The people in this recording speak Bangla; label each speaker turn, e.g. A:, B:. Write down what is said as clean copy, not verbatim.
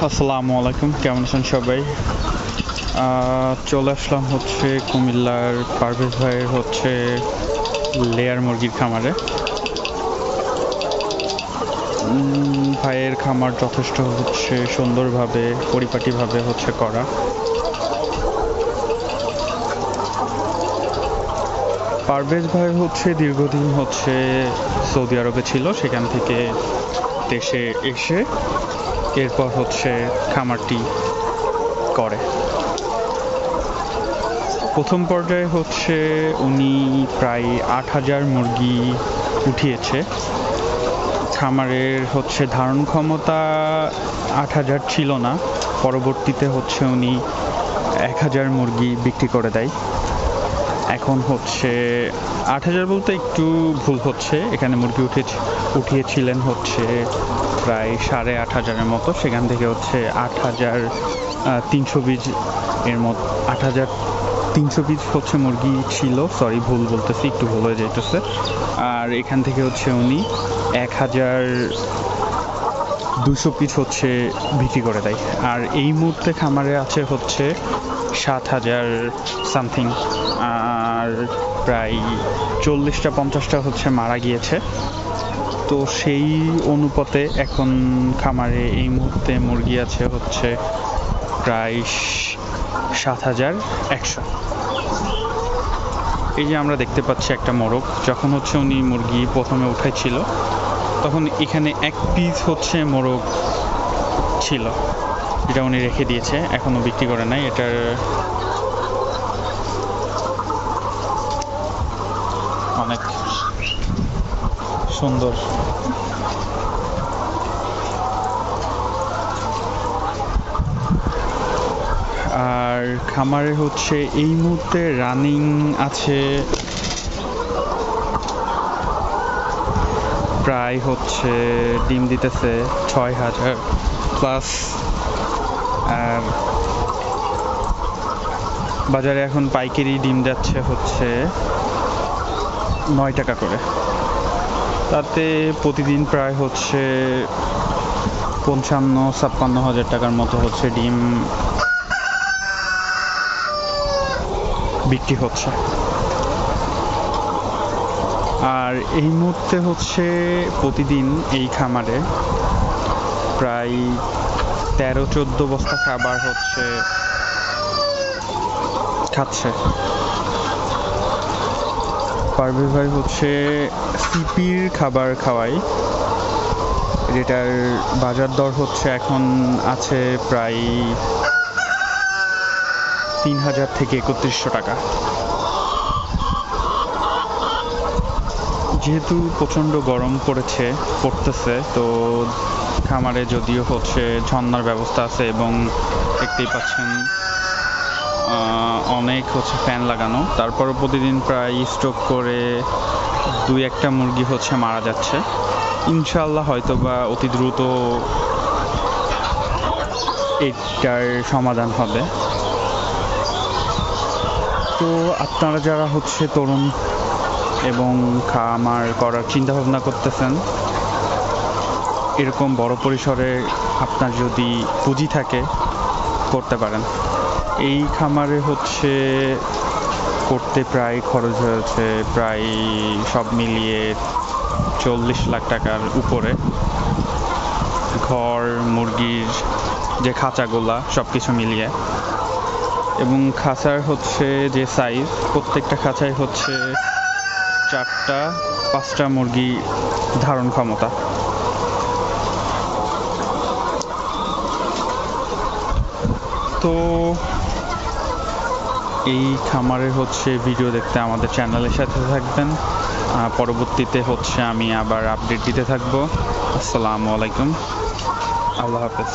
A: আসসালামু আলাইকুম, কেমন আছেন সবাই? চলে আসলাম হচ্ছে কুমিল্লার পারভেজ ভাইয়ের হচ্ছে লেয়ার মুরগির খামারে। ভাইয়ের খামার যথেষ্ট হচ্ছে সুন্দরভাবে পরিপাটিভাবে হচ্ছে করা। পারভেজ ভাই হচ্ছে দীর্ঘদিন হচ্ছে সৌদি আরবে ছিল, সেখান থেকে দেশে এসে এরপর হচ্ছে খামারটি করে। প্রথম পর্যায়ে হচ্ছে উনি প্রায় 8,000 মুরগি উঠিয়েছে। খামারের হচ্ছে ধারণ ক্ষমতা 8,000 ছিল না, পরবর্তীতে হচ্ছে উনি 1,000 মুরগি বিক্রি করে দেয়। এখন হচ্ছে 8,000 বলতে একটু ভুল হচ্ছে, এখানে মুরগি উঠিয়েছিলেন হচ্ছে প্রায় 8,500-এর মতো। সেখান থেকে হচ্ছে 8,320 এর মতো 8,320 হচ্ছে মুরগি ছিল। সরি, ভুল বলতেছি, একটু ভুল হয়ে যাইতেছে। আর এখান থেকে হচ্ছে উনি 1,200 পিস হচ্ছে বিক্রি করে দেয়। আর এই মুহূর্তে খামারে আছে হচ্ছে 7,000 সামথিং, আর প্রায় 40-50টা হচ্ছে মারা গিয়েছে। তো সেই অনুপাতে এখন খামারে এই মুহূর্তে মুরগি আছে হচ্ছে প্রায় 7,100। এই যে আমরা দেখতে পাচ্ছি একটা মোরগ, যখন হচ্ছে উনি মুরগি প্রথমে উঠাইছিল তখন এখানে এক পিস হচ্ছে মোরগ ছিল, যেটা উনি রেখে দিয়েছে, এখনো বিক্রি করে নাই। এটার অনেক সুন্দর। আর খামারে হচ্ছে এই মুহূর্তে রানিং আছে প্রায় হচ্ছে ডিম দিতেছে 6,000 প্লাস। আর বাজারে এখন পাইকারি ডিম যাচ্ছে হচ্ছে 9 টাকা করে। তাতে প্রতিদিন প্রায় হচ্ছে 55-56 হাজার টাকার মতো হচ্ছে ডিম বিক্রি হচ্ছে। আর এই মুহূর্তে হচ্ছে প্রতিদিন এই খামারে প্রায় 13-14 বস্তা খাবার হচ্ছে খাচ্ছে। পারভেজ ভাই হচ্ছে সিপির খাবার খাওয়াই, যেটার বাজার দর হচ্ছে এখন আছে প্রায় 3,000 থেকে 3,100 টাকা। যেহেতু প্রচণ্ড গরম পড়তেছে, তো খামারে যদিও হচ্ছে ঝর্ণার ব্যবস্থা আছে এবং দেখতেই পাচ্ছেন অনেক হচ্ছে ফ্যান লাগানো, তারপরও প্রতিদিন প্রায় স্টক করে 2-1টা মুরগি হচ্ছে মারা যাচ্ছে। ইনশাআল্লাহ হয়তো বা অতি দ্রুত এটার সমাধান হবে। তো আপনারা যারা হচ্ছে তরুণ এবং খামার করার চিন্তা ভাবনা করতেছেন, এরকম বড় পরিসরে আপনার যদি পুঁজি থাকে করতে পারেন। এই খামারে হচ্ছে করতে প্রায় খরচ হয়েছে প্রায় সব মিলিয়ে 40 লাখ টাকার উপরে। ঘর, মুরগির যে খাঁচাগুলা সব কিছু মিলিয়ে, এবং খাঁচার হচ্ছে যে সাইজ, প্রত্যেকটা খাঁচায় হচ্ছে 4-5টা মুরগি ধারণ ক্ষমতা। তো এই খামারের হচ্ছে ভিডিও দেখতে আমাদের চ্যানেলের সাথে থাকবেন। পরবর্তীতে হচ্ছে আমি আবার আপডেট দিতে থাকবো। আসসালামু আলাইকুম, আল্লাহ হাফেজ।